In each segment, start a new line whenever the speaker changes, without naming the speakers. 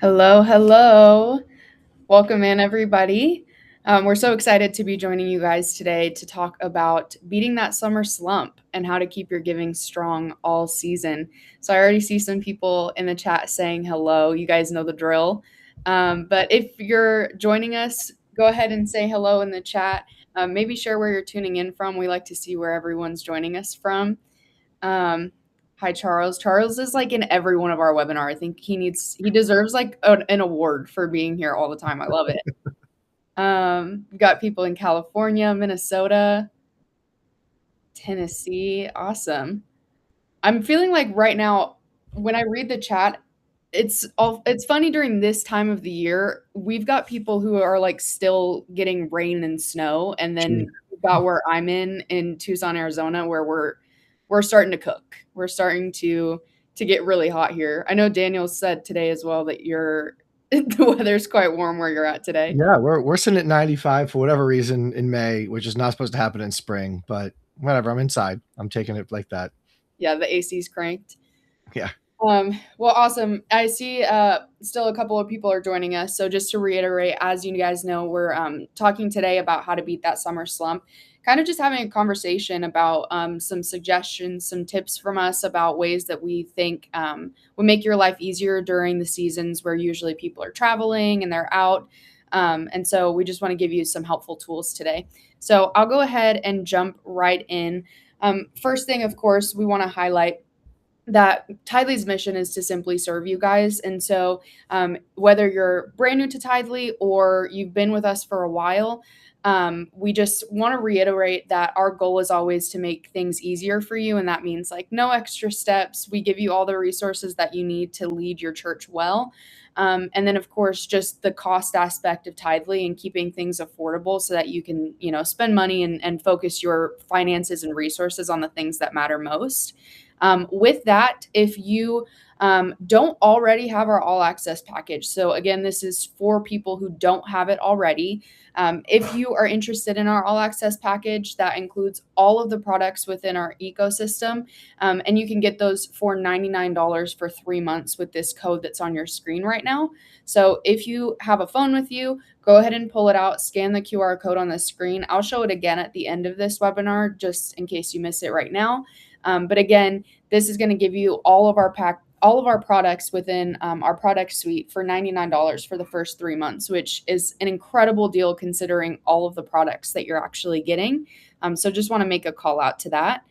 Hello, hello. Welcome in, everybody. We're so excited to be joining you guys today to talk about beating that summer slump and how to keep your giving strong all season. So, I already see some people in the chat saying hello. You guys know the drill. But if you're joining us, go ahead and say hello in the chat. Maybe share where you're tuning in from. We like to see where everyone's joining us from. Um, Hi, Charles. Charles is like in every one of our webinar. I think he deserves like an award for being here all the time. I love it. We've got people in California, Minnesota, Tennessee. Awesome. I'm feeling like right now when I read the chat, it's funny during this time of the year. We've got people who are like still getting rain and snow, and then we've got where I'm in Tucson, Arizona, where we're starting to cook. We're starting to get really hot here. I know Daniel said today as well that you're the weather's quite warm where you're at today.
Yeah, we're sitting at 95 for whatever reason in May, which is not supposed to happen in spring, but whatever. I'm inside. I'm taking it like that.
Yeah, the AC's cranked.
Yeah.
Well, awesome. I see still a couple of people are joining us. So just to reiterate, as you guys know, we're talking today about how to beat that summer slump. Kind of just having a conversation about some suggestions, some tips from us about ways that we think will make your life easier during the seasons where usually people are traveling and they're out. And so we just want to give you some helpful tools today. So I'll go ahead and jump right in. First thing, of course, we want to highlight that Tithely's mission is to simply serve you guys. And so, whether you're brand new to Tithely or you've been with us for a while, we just want to reiterate that our goal is always to make things easier for you. And that means like no extra steps. We give you all the resources that you need to lead your church well. And then, of course, just the cost aspect of Tithely and keeping things affordable so that you can, spend money and focus your finances and resources on the things that matter most. With that, if you don't already have our all access package, so again, this is for people who don't have it already. If you are interested in our all access package, that includes all of the products within our ecosystem, and you can get those for $99 for 3 months with this code that's on your screen right now. So if you have a phone with you, go ahead and pull it out, scan the QR code on the screen. I'll show it again at the end of this webinar, just in case you miss it right now. But again, this is going to give you all of our products within our product suite for $99 for the first 3 months, which is an incredible deal considering all of the products that you're actually getting. So just want to make a call out to that.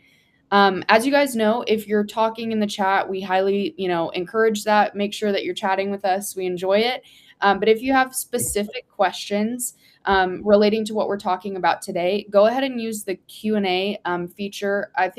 As you guys know, if you're talking in the chat, we highly, encourage that. Make sure that you're chatting with us. We enjoy it. But if you have specific questions relating to what we're talking about today, go ahead and use the Q&A feature. I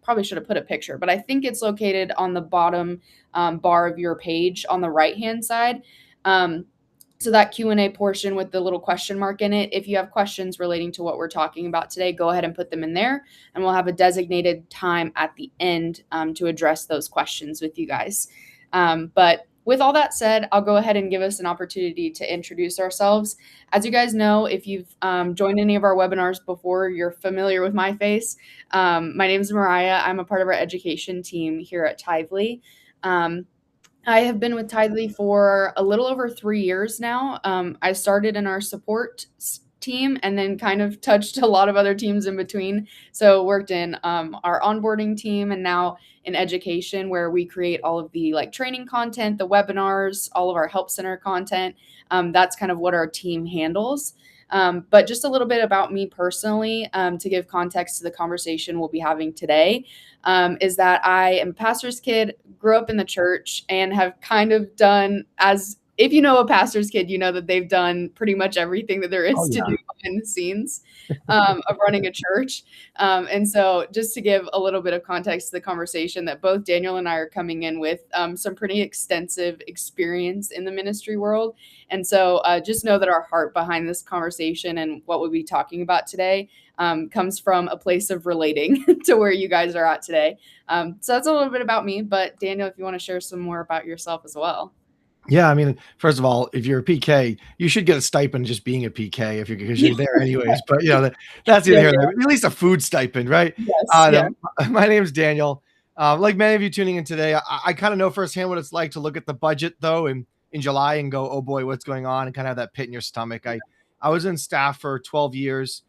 probably should have put a picture, but I think it's located on the bottom bar of your page on the right-hand side. So that Q&A portion with the little question mark in it, if you have questions relating to what we're talking about today, go ahead and put them in there, and we'll have a designated time at the end to address those questions with you guys. But with all that said, I'll go ahead and give us an opportunity to introduce ourselves. As you guys know, if you've joined any of our webinars before, you're familiar with my face. My name is Mariah. I'm a part of our education team here at Tithely. I have been with Tithely for a little over 3 years now. I started in our support team and then kind of touched a lot of other teams in between. So worked in our onboarding team and now in education, where we create all of the training content, the webinars, all of our help center content. That's kind of what our team handles. But just a little bit about me personally, to give context to the conversation we'll be having today, is that I am a pastor's kid, grew up in the church, and have kind of done, as if you know a pastor's kid, you know that they've done pretty much everything that there is to do behind the scenes of running a church. And so just to give a little bit of context to the conversation, that both Daniel and I are coming in with some pretty extensive experience in the ministry world. And so just know that our heart behind this conversation and what we'll be talking about today comes from a place of relating to where you guys are at today. So that's a little bit about me. But Daniel, if you want to share some more about yourself as well.
Yeah, I mean, first of all, if you're a PK, you should get a stipend just being a PK because you're there anyways. But that's either here or there. At least a food stipend, right?
Yes.
My name's Daniel. Like many of you tuning in today, I kind of know firsthand what it's like to look at the budget though in July and go, oh boy, what's going on, and kind of have that pit in your stomach. I was in staff for 12 years,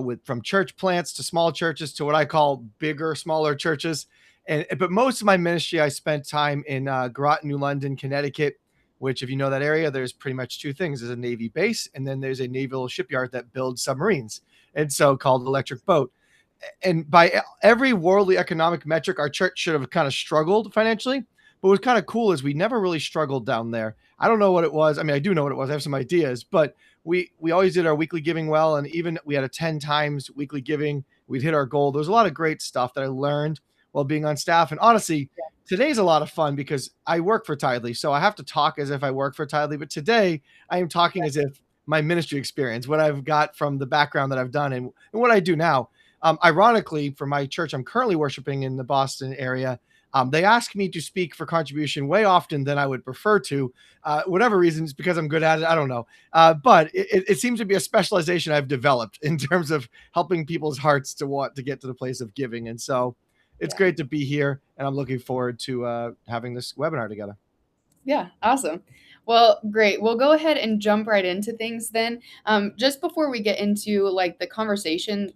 with from church plants to small churches to what I call bigger, smaller churches. And but most of my ministry, I spent time in Groton, New London, Connecticut. Which, if you know that area, there's pretty much two things: there's a Navy base, and then there's a naval shipyard that builds submarines, and so called Electric Boat. And by every worldly economic metric, our church should have kind of struggled financially. But what's kind of cool is we never really struggled down there. I don't know what it was. I mean, I do know what it was. I have some ideas, but we always did our weekly giving well, and even we had a 10 times weekly giving. We'd hit our goal. There was a lot of great stuff that I learned while being on staff. And honestly, today's a lot of fun because I work for Tithely, so I have to talk as if I work for Tithely. But today, I am talking as if my ministry experience, what I've got from the background that I've done, and what I do now. Ironically, for my church, I'm currently worshiping in the Boston area. They ask me to speak for contribution way often than I would prefer to. Whatever reasons, because I'm good at it, I don't know. But it seems to be a specialization I've developed in terms of helping people's hearts to want to get to the place of giving. And so it's
Yeah.
great to be here, and I'm looking forward to having this webinar together.
Yeah, awesome. Well, great. We'll go ahead and jump right into things then. Just before we get into like the conversation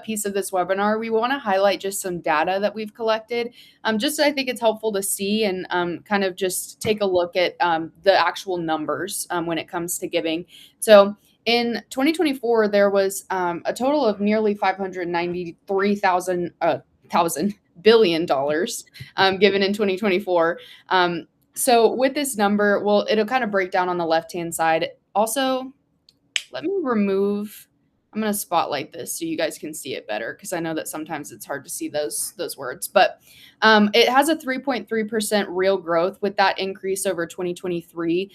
piece of this webinar, we want to highlight just some data that we've collected. Just I think it's helpful to see and kind of just take a look at the actual numbers when it comes to giving. So in 2024, there was a total of nearly 593,000 thousand billion dollars given in 2024. So with this number, well, it'll kind of break down on the left-hand side. Also, let me remove, I'm going to spotlight this so you guys can see it better because I know that sometimes it's hard to see those words. But it has a 3.3% real growth with that increase over 2023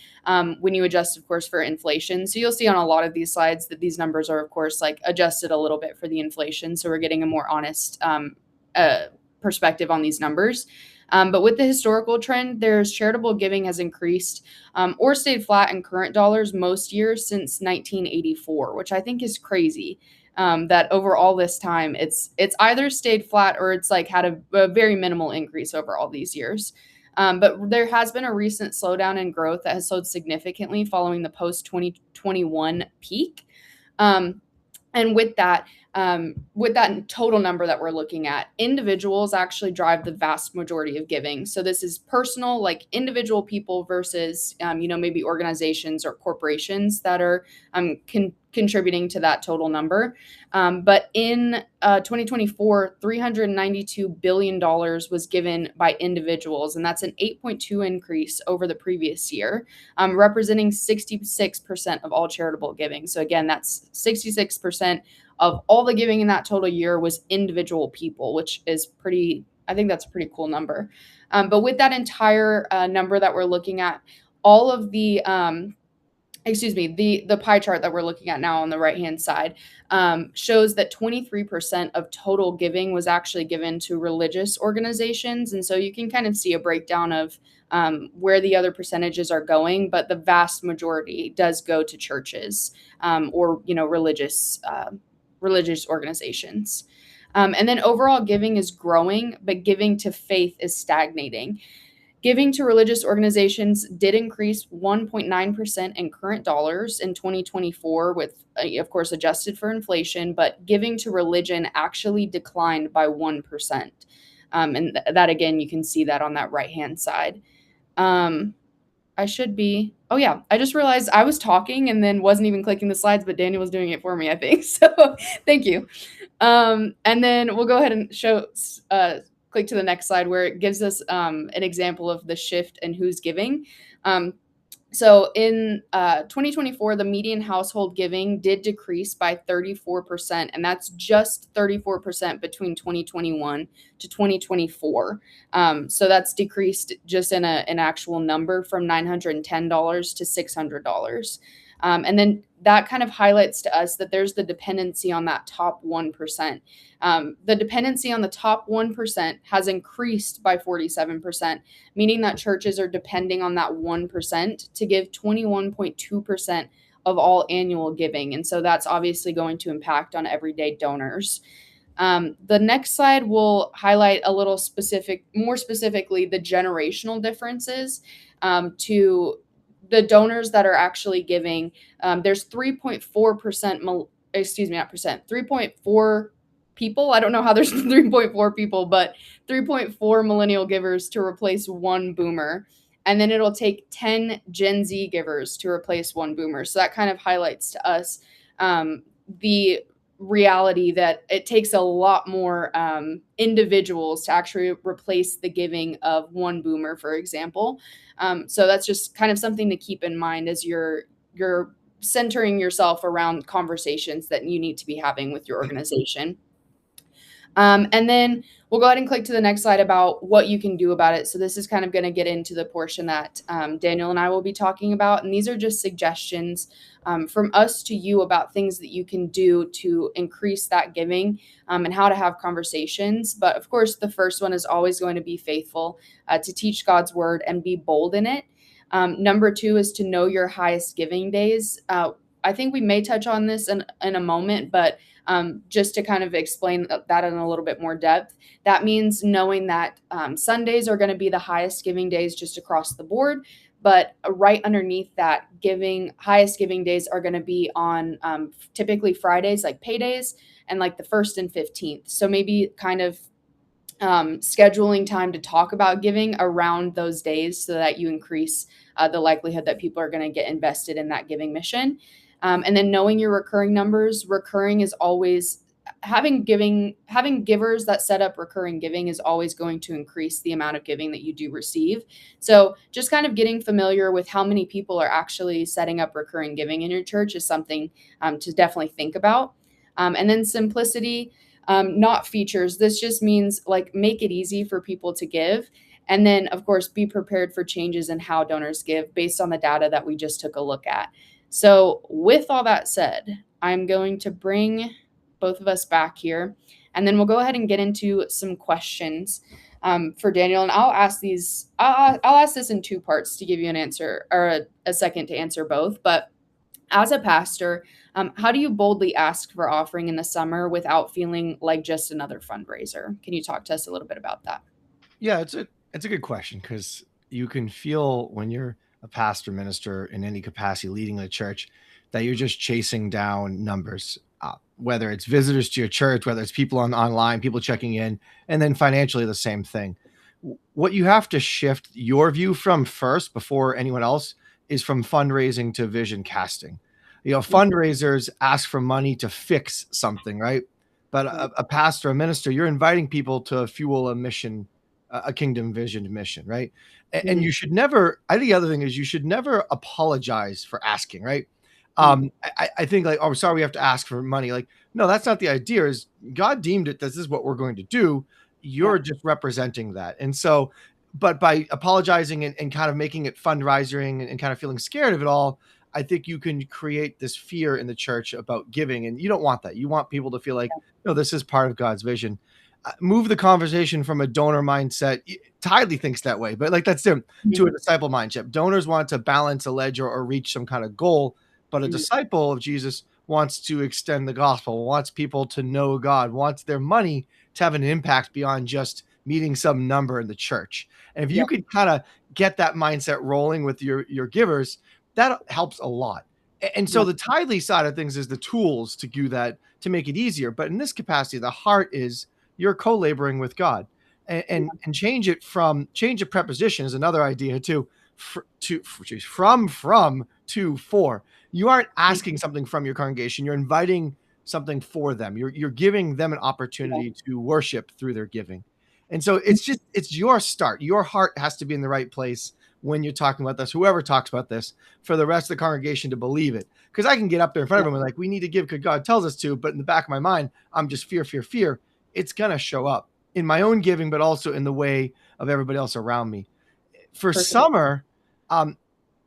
when you adjust, of course, for inflation. So you'll see on a lot of these slides that these numbers are, of course, like adjusted a little bit for the inflation. So we're getting a more honest perspective on these numbers. But with the historical trend, there's charitable giving has increased or stayed flat in current dollars most years since 1984, which I think is crazy. That over all this time, it's either stayed flat or it's like had a very minimal increase over all these years. But there has been a recent slowdown in growth that has slowed significantly following the post 2021 peak. And with that total number that we're looking at, individuals actually drive the vast majority of giving. So this is personal, like individual people versus, maybe organizations or corporations that are contributing to that total number. But in 2024, $392 billion was given by individuals, and that's an 8.2 increase over the previous year, representing 66% of all charitable giving. So again, that's 66% of all the giving in that total year was individual people, which is I think that's a pretty cool number. But with that entire number that we're looking at, all of the the pie chart that we're looking at now on the right-hand side shows that 23% of total giving was actually given to religious organizations. And so you can kind of see a breakdown of where the other percentages are going, but the vast majority does go to churches or, religious organizations. And then overall giving is growing, but giving to faith is stagnating. Giving to religious organizations did increase 1.9% in current dollars in 2024, with, of course, adjusted for inflation, but giving to religion actually declined by 1%. That, again, you can see that on that right-hand side. I just realized I was talking and then wasn't even clicking the slides, but Daniel was doing it for me, I think. So thank you. And then we'll go ahead and click to the next slide where it gives us an example of the shift and who's giving. So in 2024, the median household giving did decrease by 34%, and that's just 34% between 2021 to 2024. So that's decreased just in an actual number from $910 to $600. And then that kind of highlights to us that there's the dependency on that top 1%. The dependency on the top 1% has increased by 47%, meaning that churches are depending on that 1% to give 21.2% of all annual giving. And so that's obviously going to impact on everyday donors. The next slide will highlight a little more specifically, the generational differences to the donors that are actually giving. There's 3.4%, excuse me, not percent, 3.4 people. I don't know how there's 3.4 people, but 3.4 millennial givers to replace one boomer. And then it'll take 10 Gen Z givers to replace one boomer. So that kind of highlights to us the reality that it takes a lot more individuals to actually replace the giving of one boomer, for example. So that's just kind of something to keep in mind as you're centering yourself around conversations that you need to be having with your organization. And then we'll go ahead and click to the next slide about what you can do about it. So this is kind of going to get into the portion that Daniel and I will be talking about. And these are just suggestions from us to you about things that you can do to increase that giving and how to have conversations. But of course, the first one is always going to be faithful, to teach God's word and be bold in it. Number two is to know your highest giving days. I think we may touch on this in a moment, but just to kind of explain that in a little bit more depth, that means knowing that Sundays are going to be the highest giving days just across the board. But right underneath that, highest giving days are going to be on typically Fridays, like paydays, and like the 1st and 15th. So maybe kind of scheduling time to talk about giving around those days so that you increase the likelihood that people are going to get invested in that giving mission. And then knowing your recurring numbers. Recurring is always having givers that set up recurring giving is always going to increase the amount of giving that you do receive. So just kind of getting familiar with how many people are actually setting up recurring giving in your church is something to definitely think about. And then simplicity, not features. This just means like make it easy for people to give. And then, of course, be prepared for changes in how donors give based on the data that we just took a look at. So with all that said, I'm going to bring both of us back here, and then we'll go ahead and get into some questions for Daniel. And I'll ask these. I'll ask this in two parts to give you an answer or a second to answer both. But as a pastor, how do you boldly ask for offering in the summer without feeling like just another fundraiser? Can you talk to us a little bit about that?
Yeah, it's a good question because you can feel when you're a pastor minister in any capacity leading a church that you're just chasing down numbers, whether it's visitors to your church, whether it's people online, people checking in, and then financially the same thing. What you have to shift your view from first before anyone else is from fundraising to vision casting. Fundraisers ask for money to fix something, right? But a pastor, a minister, you're inviting people to fuel a mission, a kingdom vision mission, right? And you should never, I think the other thing is you should never apologize for asking, right? I think like, oh, sorry, we have to ask for money. Like, no, that's not the idea. Is God deemed it, this is what we're going to do. You're just representing that. And so, but by apologizing and kind of making it fundraising and kind of feeling scared of it all, I think you can create this fear in the church about giving. And you don't want that. You want people to feel like, no, this is part of God's vision. Move the conversation from a donor mindset. Tithely thinks that way, but like that's different to a disciple mindset. Donors want to balance a ledger or reach some kind of goal, but a disciple of Jesus wants to extend the gospel, wants people to know God, wants their money to have an impact beyond just meeting some number in the church. And if you could kind of get that mindset rolling with your givers, that helps a lot. And so the Tithely side of things is the tools to do that, to make it easier. But in this capacity, the heart is you're co-laboring with God, and change a preposition is another idea too. From to for. You aren't asking something from your congregation. You're inviting something for them. You're giving them an opportunity to worship through their giving. And so it's your start. Your heart has to be in the right place when you're talking about this, whoever talks about this, for the rest of the congregation to believe it. Because I can get up there in front of them and like, we need to give because God tells us to, but in the back of my mind, I'm just fear. It's going to show up in my own giving, but also in the way of everybody else around me. For summer,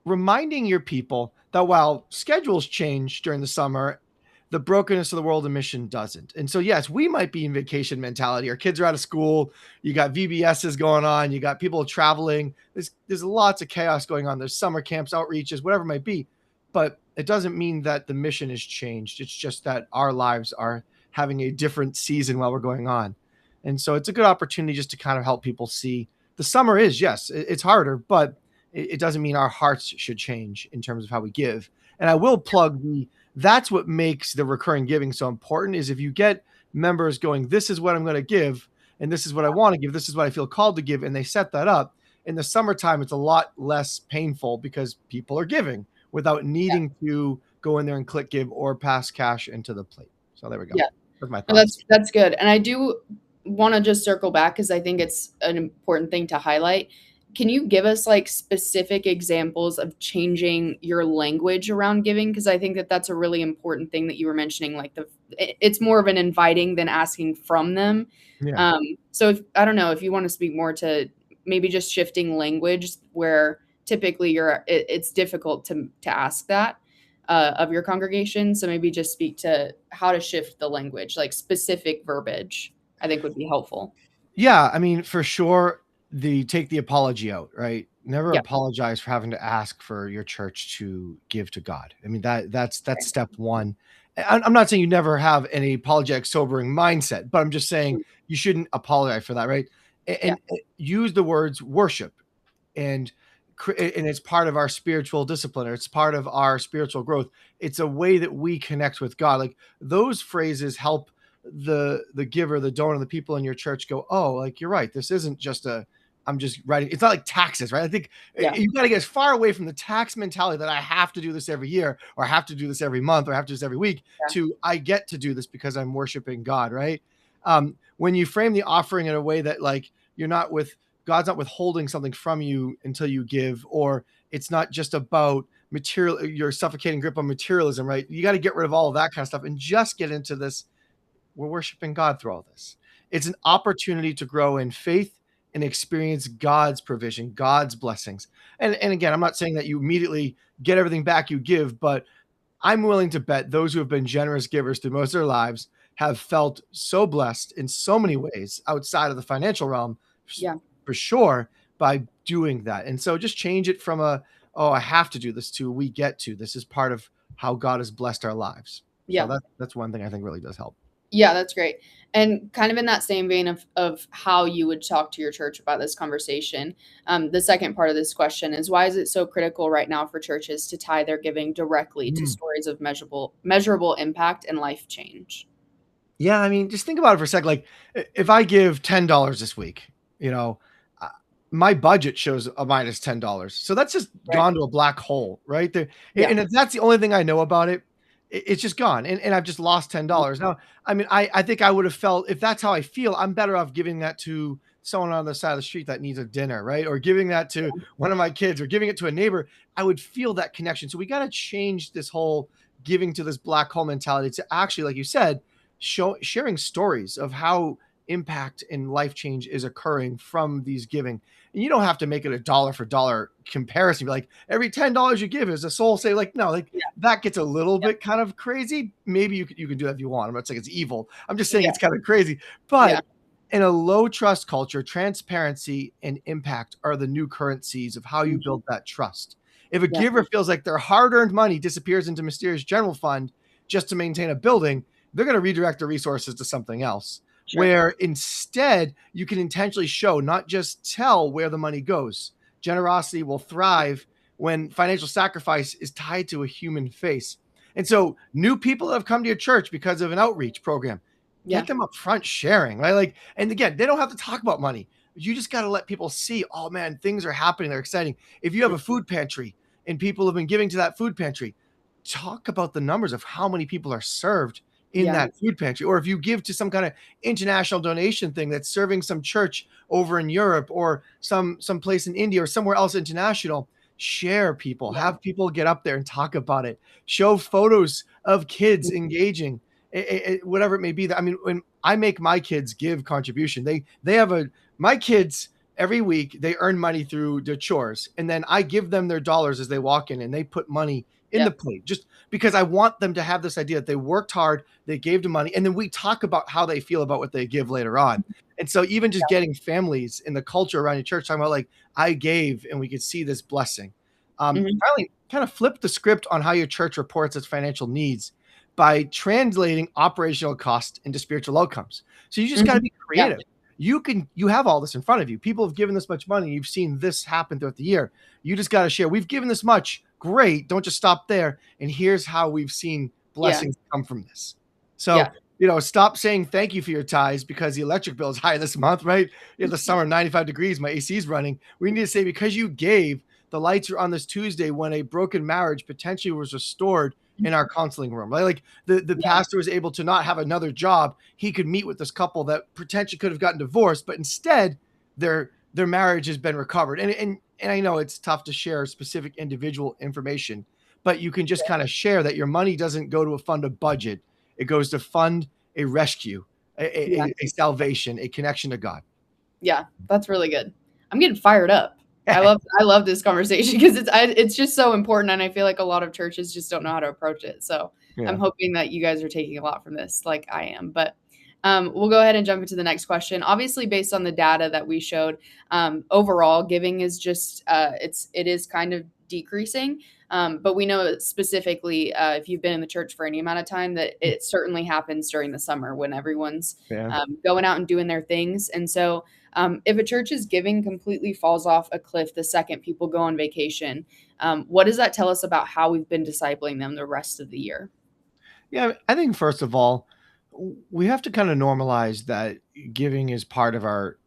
reminding your people that while schedules change during the summer, the brokenness of the world of mission doesn't. And so, yes, we might be in vacation mentality. Our kids are out of school. You got VBSs going on. You got people traveling. There's lots of chaos going on. There's summer camps, outreaches, whatever it might be. But it doesn't mean that the mission has changed. It's just that our lives are having a different season while we're going on. And so it's a good opportunity just to kind of help people see the summer is, yes, it's harder, but it doesn't mean our hearts should change in terms of how we give. And I will plug that's what makes the recurring giving so important is if you get members going, this is what I'm going to give, and this is what I want to give, this is what I feel called to give, and they set that up. In the summertime, it's a lot less painful because people are giving without
Yeah.
needing to go in there and click give or pass cash into the plate. So there we go.
Yeah.
That's my
No,
thoughts.
that's good. And I do want to just circle back because I think it's an important thing to highlight. Can you give us like specific examples of changing your language around giving? Because I think that that's a really important thing that you were mentioning. Like it's more of an inviting than asking from them.
Yeah.
So if, I don't know if you want to speak more to maybe just shifting language where typically it's difficult to ask that of your congregation. So maybe just speak to how to shift the language, like specific verbiage, I think would be helpful.
Yeah, I mean, for sure, take the apology out, right? Never
Yeah.
apologize for having to ask for your church to give to God. I mean, that's
Right.
step one. I'm not saying you never have any apologetic, sobering mindset, but I'm just saying
Mm.
you shouldn't apologize for that, right?
Yeah.
And use the words worship and and it's part of our spiritual discipline, or it's part of our spiritual growth. It's a way that we connect with God. Like those phrases help the giver, the donor, the people in your church go, oh, like you're right, this isn't just a I'm just writing, it's not like taxes, right? I think
Yeah.
you got to get as far away from the tax mentality that I have to do this every year, or I have to do this every month, or I have to do this every week,
Yeah.
to I get to do this because I'm worshiping God, right? When you frame the offering in a way that like you're not with God's not withholding something from you until you give, or it's not just about material, your suffocating grip on materialism, right? You got to get rid of all of that kind of stuff and just get into this. We're worshiping God through all this. It's an opportunity to grow in faith and experience God's provision, God's blessings. And again, I'm not saying that you immediately get everything back you give, but I'm willing to bet those who have been generous givers through most of their lives have felt so blessed in so many ways outside of the financial realm,
Yeah.
for sure, by doing that. And so just change it from oh, I have to do this to we get to. This is part of how God has blessed our lives. So
Yeah.
that's one thing I think really does help.
Yeah, that's great. And kind of in that same vein of how you would talk to your church about this conversation, the second part of this question is why is it so critical right now for churches to tie their giving directly to
Mm.
stories of measurable impact and life change?
Yeah, I mean, just think about it for a sec. Like, if I give $10 this week, you know, uh, my budget shows a minus $10, so that's just
Right.
gone to a black hole, right there.
Yeah.
And if that's the only thing I know about it, it's just gone, and I've just lost
Mhm.
$10. Now, I mean, I think I would have felt if that's how I feel, I'm better off giving that to someone on the side of the street that needs a dinner, right? Or giving that to one of my kids, or giving it to a neighbor. I would feel that connection. So we got to change this whole giving to this black hole mentality to actually, like you said, sharing stories of how impact and life change is occurring from these giving. And you don't have to make it a dollar for dollar comparison. Be like every $10 you give is a soul say, like, no, like
Yeah.
that gets a little
Yeah.
bit kind of crazy. Maybe you can do that if you want. I'm not saying it's evil. I'm just saying
Yeah.
it's kind of crazy.
Yeah.
But in a low trust culture, transparency and impact are the new currencies of how you
Mhm.
build that trust. If a
Yeah.
giver feels like their hard-earned money disappears into mysterious general fund just to maintain a building, they're going to redirect the resources to something else.
Sure.
Where instead you can intentionally show, not just tell where the money goes. Generosity will thrive when financial sacrifice is tied to a human face. And so, new people that have come to your church because of an outreach program,
Yeah.
get them up front sharing, right? Like, and again, they don't have to talk about money. You just got to let people see, oh man, things are happening. They're exciting. If you have
Mm.
a food pantry and people have been giving to that food pantry, talk about the numbers of how many people are served in
Yeah.
that food pantry. Or if you give to some kind of international donation thing that's serving some church over in Europe, or some place in India, or somewhere else international, share people,
Yeah.
have people get up there and talk about it, show photos of kids
Mhm.
engaging, whatever it may be. That I mean, when I make my kids give contribution, they have my kids every week they earn money through their chores, and then I give them their dollars as they walk in, and they put money in
Yeah.
the plate, just because I want them to have this idea that they worked hard, they gave the money, and then we talk about how they feel about what they give later on. And so even just
Yeah.
getting families in the culture around your church talking about like I gave and we could see this blessing.
Mhm.
Finally, kind of flip the script on how your church reports its financial needs. by translating operational cost into spiritual outcomes. So you just got to
Mhm.
be
Yeah.
creative. You have all this in front of you. People have given this much money. You've seen this happen throughout the year. You just got to share. We've given this much. Great. Don't just stop there. And here's how we've seen
Yeah.
blessings come from this. So,
Yeah.
stop saying thank you for your tithes because the electric bill is high this month, right? The summer, 95 degrees, my AC is running. We need to say because you gave, the lights are on this Tuesday when a broken marriage potentially was restored in our counseling room, right? Like the
Yeah.
pastor was able to not have another job. He could meet with this couple that potentially could have gotten divorced, but instead their marriage has been recovered. And I know it's tough to share specific individual information, but you can just kind of share that your money doesn't go to fund a budget. It goes to fund a rescue,
Yeah.
a salvation, a connection to God.
Yeah. That's really good. I'm getting fired up. I love this conversation because it's just so important, and I feel like a lot of churches just don't know how to approach it. So I'm
Yeah.
hoping that you guys are taking a lot from this, like I am. But we'll go ahead and jump into the next question. Obviously, based on the data that we showed, overall giving is just it is kind of decreasing. But we know specifically, if you've been in the church for any amount of time, that it certainly happens during the summer when everyone's
Yeah.
going out and doing their things. And so if a church's giving completely falls off a cliff the second people go on vacation, what does that tell us about how we've been discipling them the rest of the year?
Yeah, I think first of all, we have to kind of normalize that giving is part of our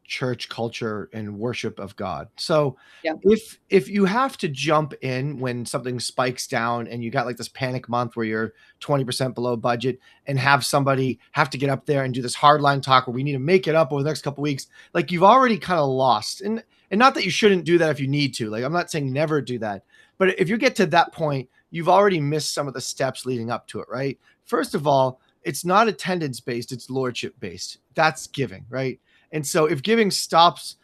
church culture and worship of God. So
Yeah.
if you have to jump in when something spikes down and you got like this panic month where you're 20% below budget and have somebody have to get up there and do this hardline talk where we need to make it up over the next couple weeks, like you've already kind of lost. And not that you shouldn't do that if you need to. Like I'm not saying never do that. But if you get to that point, you've already missed some of the steps leading up to it, right? First of all, it's not attendance based, it's lordship based. That's giving, right? And so if giving stops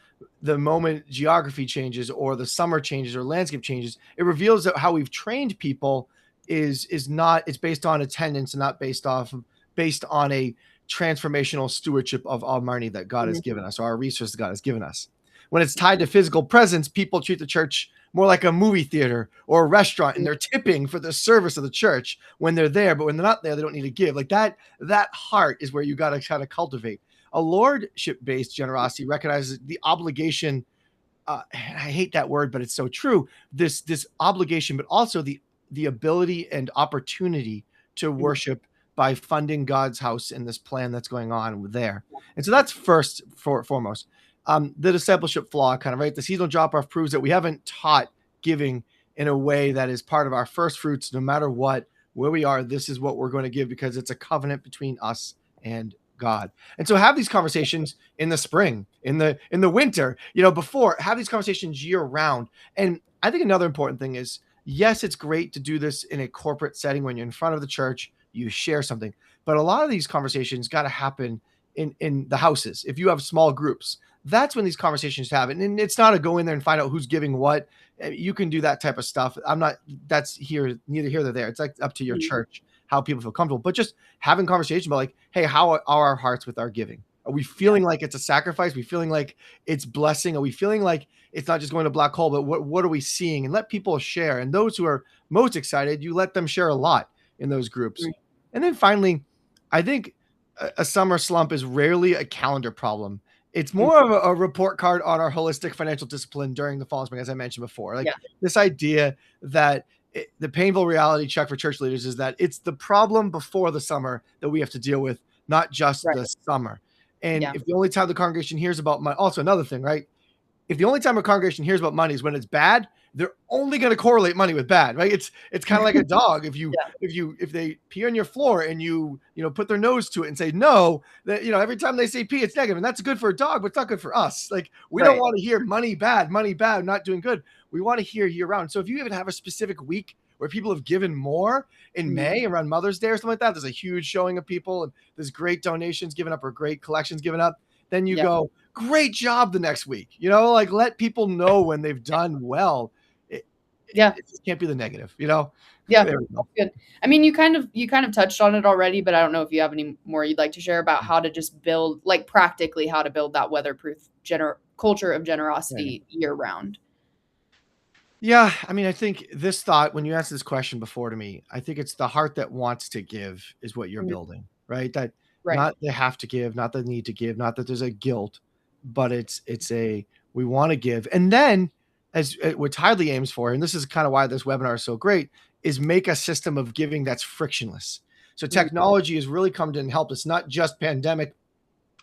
the moment geography changes or the summer changes or landscape changes, it reveals that how we've trained people is not, it's based on attendance and not based on a transformational stewardship of our money that God has
Mhm.
given us or our resources God has given us. When it's tied to physical presence, people treat the church more like a movie theater or a restaurant, and they're tipping for the service of the church when they're there, but when they're not there, they don't need to give. Like that heart is where you got to kind of cultivate. A lordship based generosity recognizes the obligation. I hate that word, but it's so true. This obligation, but also the ability and opportunity to
Mhm.
worship by funding God's house in this plan that's going on there. And so that's first foremost. The discipleship flaw, kind of right. The seasonal drop off proves that we haven't taught giving in a way that is part of our first fruits, no matter what, where we are. This is what we're going to give because it's a covenant between us and God. And so have these conversations in the spring, in the winter, before, have these conversations year round. And I think another important thing is, yes, it's great to do this in a corporate setting when you're in front of the church, you share something, but a lot of these conversations got to happen in the houses. If you have small groups, that's when these conversations happen. And it's not a go in there and find out who's giving what. You can do that type of stuff. I'm not, that's here, neither here nor there. It's like up to your
Mhm.
church, how people feel comfortable, but just having conversation about like, hey, how are our hearts with our giving? Are we
Yeah.
feeling like it's a sacrifice? Are we feeling like it's blessing? Are we feeling like it's not just going to black hole, but what are we seeing? And let people share. And those who are most excited, you let them share a lot in those groups.
Right.
And then finally, I think a summer slump is rarely a calendar problem. It's
Mhm.
more of a report card on our holistic financial discipline during the fall and spring, as I mentioned before. Like
Yeah.
this idea that the painful reality check for church leaders is that it's the problem before the summer that we have to deal with, not just
Right.
the summer. And
Yeah.
if the only time the congregation hears about money, also another thing, right? If the only time a congregation hears about money is when it's bad, they're only going to correlate money with bad, right? It's kind of like a dog. If you
Yeah.
if they pee on your floor and you put their nose to it and say no, that every time they say pee, it's negative, and that's good for a dog, but it's not good for us. Like we don't
Right.
want to hear money bad, not doing good. We want to hear year round. So if you even have a specific week where people have given more in
Mhm.
May around Mother's Day or something like that, there's a huge showing of people and there's great donations given up or great collections given up. Then you
Yeah.
go, great job the next week. Like let people know when they've done well. It,
Yeah.
it just can't be the negative.
Yeah.
There we go.
That's good. I mean, you kind of touched on it already, but I don't know if you have any more you'd like to share about how to just build, like practically how to build that weatherproof culture of
Yeah.
generosity year round.
Yeah, I mean, I think this thought when you asked this question before to me, I think it's the heart that wants to give is what you're
Mhm.
building, right? That
Right.
not they have to give, not the need to give, not that there's a guilt, but it's a we want to give. And then as what Tithely aims for, and this is kind of why this webinar is so great, is make a system of giving that's frictionless. So
Mhm.
technology has really come to and helped us, not just pandemic.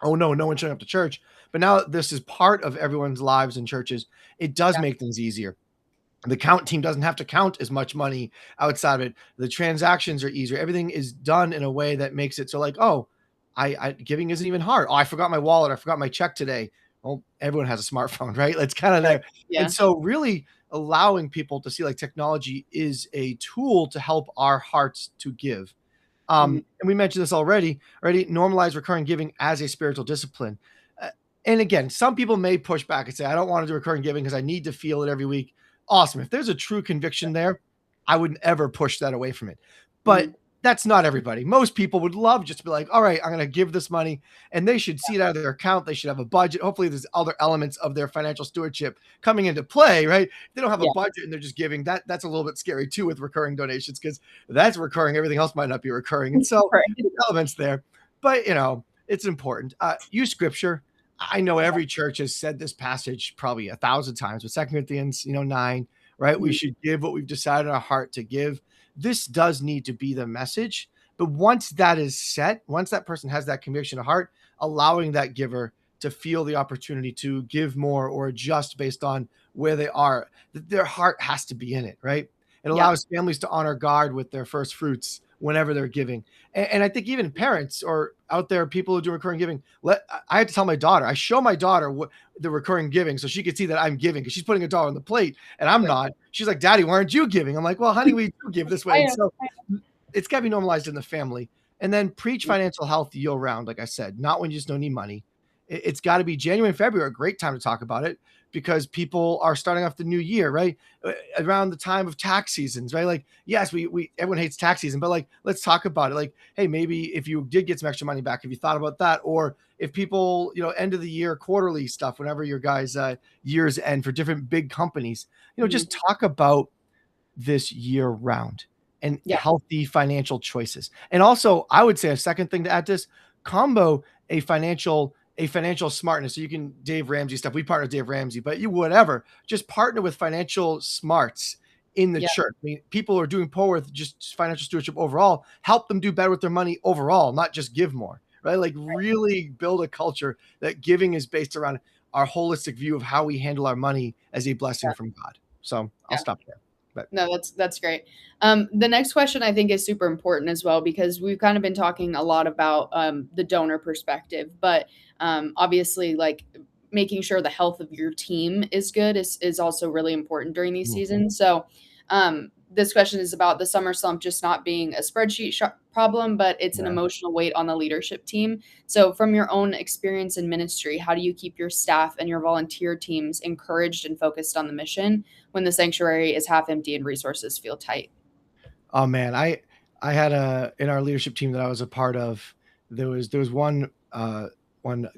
Oh no, no one showing up to church, but now this is part of everyone's lives in churches. It does
Yeah.
make things easier. The count team doesn't have to count as much money outside of it. The transactions are easier. Everything is done in a way that makes it so like, oh, I giving isn't even hard. Oh, I forgot my wallet. I forgot my check today. Well, everyone has a smartphone, right? It's kind of
Right.
there. And
Yeah.
so really allowing people to see like technology is a tool to help our hearts to give.
Mhm.
And we mentioned this already normalize recurring giving as a spiritual discipline. Uh, and again, some people may push back and say, I don't want to do recurring giving because I need to feel it every week. Awesome. If there's a true conviction there, I wouldn't ever push that away from it. But
Mhm.
that's not everybody. Most people would love just to be like, all right, I'm going to give this money and they should see it out of their account. They should have a budget. Hopefully, there's other elements of their financial stewardship coming into play, right? If they don't have a
Yeah.
budget and they're just giving, that's a little bit scary too with recurring donations because that's recurring. Everything else might not be recurring. And so
Right.
there's elements there, but it's important. Use scripture. I know
Yeah.
every church has said this passage probably 1,000 times, but 2 Corinthians, 9, right? We
Mhm.
should give what we've decided in our heart to give. This does need to be the message. But once that is set, once that person has that conviction of heart, allowing that giver to feel the opportunity to give more or adjust based on where they are, their heart has to be in it, right? It
Yeah.
allows families to honor God with their first fruits whenever they're giving. And I think even parents or out there, people who do recurring giving, I had to tell my daughter, I show my daughter what the recurring giving so she could see that I'm giving because she's putting $1 on the plate and I'm
Right.
not. She's like, Daddy, why aren't you giving? I'm like, well, honey, we do give this way.
I
And
know.
so it's got to be normalized in the family. And then preach
Mhm.
financial health year round, like I said, not when you just don't need money. It's got to be January and February, a great time to talk about it because people are starting off the new year, right? Around the time of tax seasons, right? Like, yes, we everyone hates tax season, but like, let's talk about it. Like, hey, maybe if you did get some extra money back, have you thought about that? Or if people, end of the year quarterly stuff, whenever your guys' years end for different big companies,
Mhm.
just talk about this year round and
Yeah.
healthy financial choices. And also, I would say a second thing to add to this combo a financial smartness. So you can Dave Ramsey stuff. We partner with Dave Ramsey, but you whatever, just partner with financial smarts in the
Yeah.
church. I mean, people are doing poor with just financial stewardship overall. Help them do better with their money overall, not just give more. Right? Like really build a culture that giving is based around our holistic view of how we handle our money as a blessing
Yeah.
from God. So I'll
Yeah.
stop there. But
No, that's great. The next question I think is super important as well because we've kind of been talking a lot about the donor perspective, but obviously, like making sure the health of your team is good is also really important during these
Mhm.
seasons. So, this question is about the summer slump just not being a spreadsheet problem, but it's an
Yeah.
emotional weight on the leadership team. So, from your own experience in ministry, how do you keep your staff and your volunteer teams encouraged and focused on the mission when the sanctuary is half empty and resources feel tight?
Oh man, I had a in our leadership team that I was a part of. There was one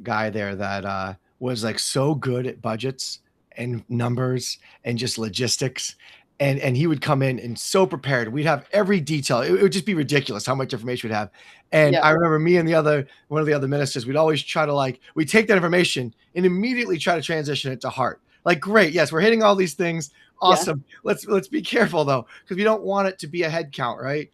guy there that was like so good at budgets and numbers and just logistics. And he would come in and so prepared. We'd have every detail. It would just be ridiculous how much information we'd have. And
Yeah,
I remember me and one of the other ministers, we'd always try to like we take that information and immediately try to transition it to heart. Like, great, yes, we're hitting all these things.
yeah,
Awesome. Let's be careful though, because we don't want it to be a head count, right?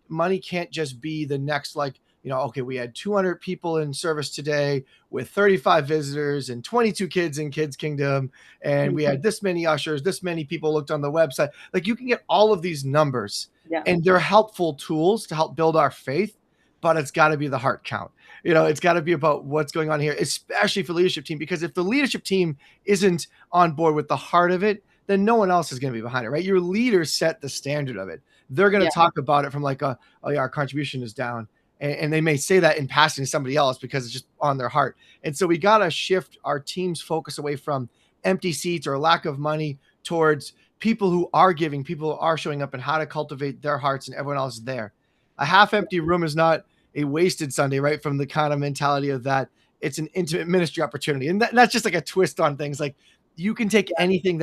Money can't just be the next like okay, we had 200 people in service today with 35 visitors and 22 kids in Kids Kingdom, and
mhm,
we had this many ushers, this many people looked on the website. Like you can get all of these numbers,
yeah,
and they're helpful tools to help build our faith, but it's got to be the heart count. It's got to be about what's going on here, especially for leadership team, because if the leadership team isn't on board with the heart of it, then no one else is going to be behind it, right? Your leaders set the standard of it. They're going
yeah,
to talk about it from like oh yeah, our contribution is down. And they may say that in passing to somebody else because it's just on their heart. And so we got to shift our team's focus away from empty seats or lack of money towards people who are giving, people who are showing up and how to cultivate their hearts and everyone else is there. A half empty room is not a wasted Sunday, right? From the kind of mentality of that, it's an intimate ministry opportunity. And that's just like a twist on things. Like you can take
yeah,
anything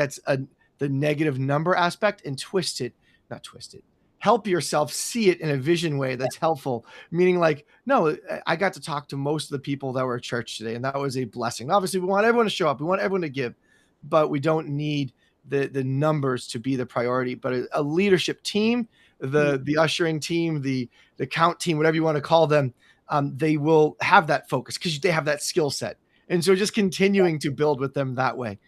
the negative number aspect and not twist it, help yourself see it in a vision way that's helpful. Meaning like, no, I got to talk to most of the people that were at church today, and that was a blessing. Obviously, we want everyone to show up. We want everyone to give, but we don't need the numbers to be the priority. But a leadership team, the ushering team, the count team, whatever you want to call them, they will have that focus because they have that skill set. And so just continuing to build with them that way.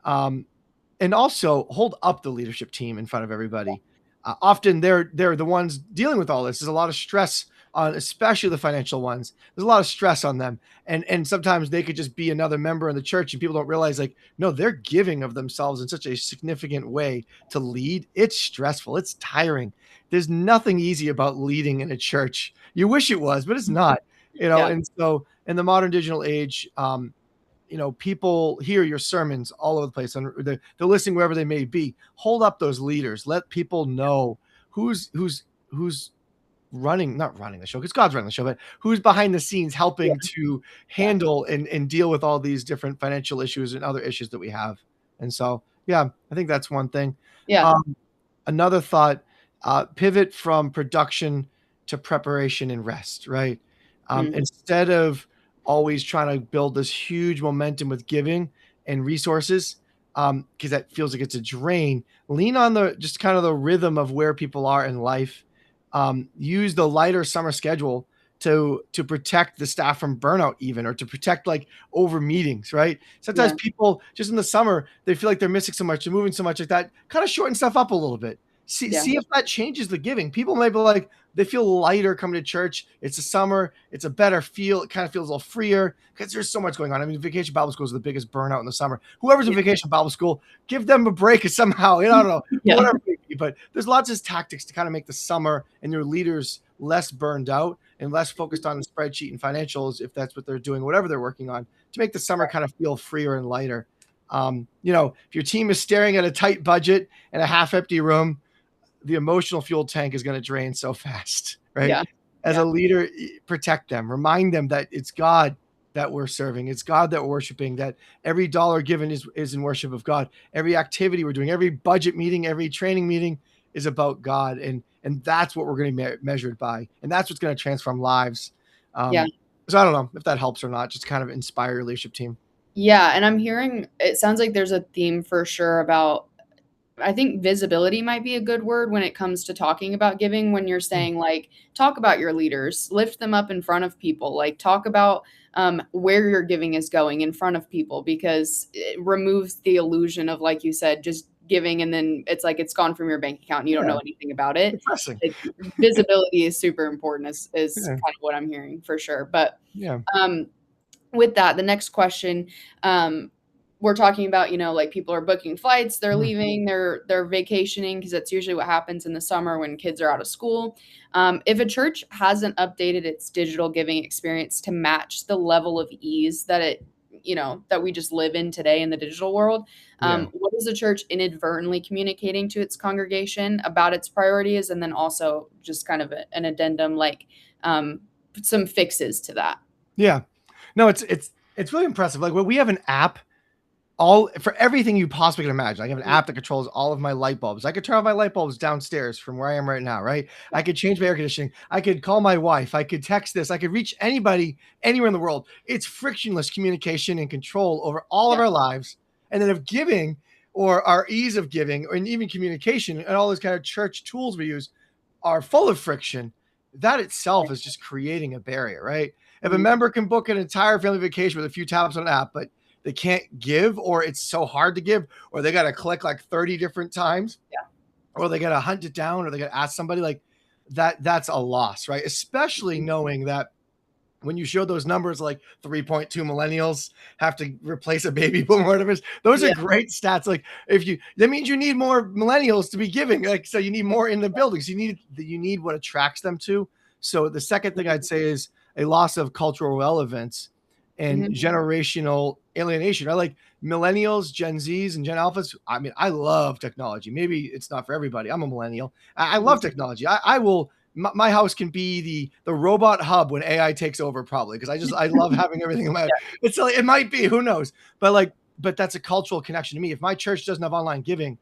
And also hold up the leadership team in front of everybody. Often they're the ones dealing with all this. There's a lot of stress on, especially the financial ones. There's a lot of stress on them. And sometimes they could just be another member in the church and people don't realize like, no, they're giving of themselves in such a significant way to lead. It's stressful. It's tiring. There's nothing easy about leading in a church. You wish it was, but it's not,
Yeah.
and so in the modern digital age, people hear your sermons all over the place and they're listening wherever they may be. Hold up those leaders. Let people know who's not running the show because God's running the show, but who's behind the scenes helping to handle and deal with all these different financial issues and other issues that we have. And so, I think that's one thing.
Yeah.
Another thought, pivot from production to preparation and rest, right? Instead of always trying to build this huge momentum with giving and resources, because that feels like it's a drain, lean on just kind of the rhythm of where people are in life. Use the lighter summer schedule to protect the staff from burnout even, or to protect like over meetings, right? Sometimes people just in the summer, they feel like they're missing so much, they're moving so much like that, kind of shorten stuff up a little bit. See if that changes the giving. People may be like, they feel lighter coming to church. It's the summer. It's a better feel. It kind of feels a little freer because there's so much going on. I mean, Vacation Bible School is the biggest burnout in the summer. Whoever's in Vacation Bible School, give them a break somehow. I don't know. Whatever it may be. But there's lots of tactics to kind of make the summer and your leaders less burned out and less focused on the spreadsheet and financials, if that's what they're doing, whatever they're working on, to make the summer kind of feel freer and lighter. If your team is staring at a tight budget and a half-empty room, the emotional fuel tank is going to drain so fast, right? As a leader, protect them, remind them that it's God that we're serving. It's God that we're worshiping, that every dollar given is in worship of God. Every activity we're doing, every budget meeting, every training meeting is about God. And that's what we're going to be measured by. And that's what's going to transform lives. So I don't know if that helps or not, just kind of inspire your leadership team.
Yeah. And I'm hearing, it sounds like there's a theme for sure about, I think visibility might be a good word when it comes to talking about giving, when you're saying like, talk about your leaders, lift them up in front of people, like talk about where your giving is going in front of people, because it removes the illusion of, like you said, just giving and then it's like it's gone from your bank account and you don't know anything about it. Visibility is super important is kind of what I'm hearing for sure. But with that, the next question, we're talking about, like people are booking flights, they're leaving, they're vacationing, because that's usually what happens in the summer when kids are out of school. If a church hasn't updated its digital giving experience to match the level of ease that that we just live in today in the digital world, what is the church inadvertently communicating to its congregation about its priorities? And then also just kind of an addendum, like some fixes to that.
Yeah, no, it's really impressive. Like when we have an app all for everything you possibly can imagine. I have an app that controls all of my light bulbs. I could turn off my light bulbs downstairs from where I am right now, right? I could change my air conditioning. I could call my wife. I could text this. I could reach anybody anywhere in the world. It's frictionless communication and control over all of our lives. And then if giving or our ease of giving and even communication and all those kind of church tools we use are full of friction, that itself is just creating a barrier, right? If a member can book an entire family vacation with a few taps on an app, but they can't give, or it's so hard to give, or they got to click like 30 different times, or they got to hunt it down, or they got to ask somebody, like that's a loss, right? Especially knowing that when you show those numbers, like 3.2 millennials have to replace a baby boomer, whatever, those are great stats. Like that means you need more millennials to be giving. Like, so you need more in the buildings. You need what attracts them to. So the second thing I'd say is a loss of cultural relevance and generational alienation. I like millennials, Gen Zs, and Gen Alphas. I mean, I love technology. Maybe it's not for everybody. I'm a millennial. I love technology. I will. My house can be the robot hub when AI takes over, probably, because I love having everything in my. It might be, who knows? But that's a cultural connection to me. If my church doesn't have online giving,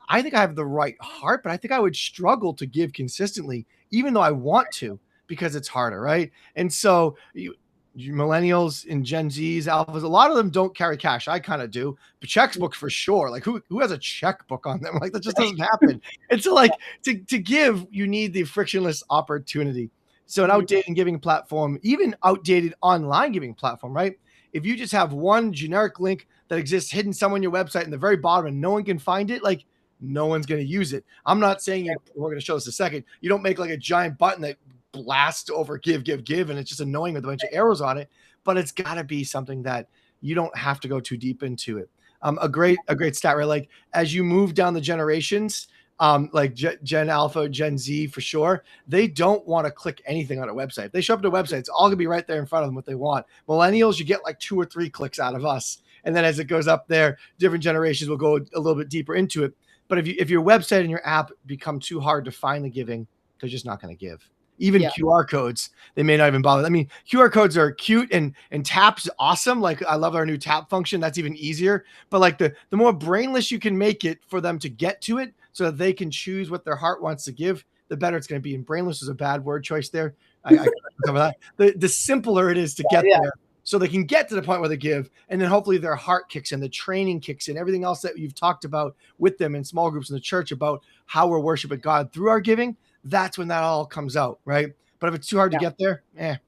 I think I have the right heart, but I think I would struggle to give consistently, even though I want to, because it's harder, right? And so you millennials and Gen Zs, alphas, a lot of them don't carry cash. I kind of do, but checkbook for sure. Like who has a checkbook on them? Like that just doesn't happen. And so like to give, you need the frictionless opportunity. So an
Mhm.
outdated giving platform, even outdated online giving platform, right? If you just have one generic link that exists hidden somewhere on your website in the very bottom and no one can find it, like no one's going to use it. I'm not saying we're going to show this in a second. You don't make like a giant button that blasts over give, and it's just annoying with a bunch of arrows on it. But it's got to be something that you don't have to go too deep into it. A great stat, right? Like as you move down the generations, like Gen Alpha, Gen Z for sure, they don't want to click anything on a website. If they show up to a website, it's all gonna be right there in front of them what they want. Millennials, you get like 2 or 3 clicks out of us. And then as it goes up there, different generations will go a little bit deeper into it. But if your website and your app become too hard to find the giving, they're just not going to give. Even
Yeah.
QR codes, they may not even bother. I mean, QR codes are cute and Tap's awesome. Like I love our new Tap function. That's even easier. But like the more brainless you can make it for them to get to it so that they can choose what their heart wants to give, the better it's going to be. And brainless is a bad word choice there. I cover that. The simpler it is to get
Yeah.
there so they can get to the point where they give, and then hopefully their heart kicks in, the training kicks in, everything else that you've talked about with them in small groups in the church about how we're worshiping God through our giving. That's when that all comes out, right? But if it's too hard to
Yeah.
get there,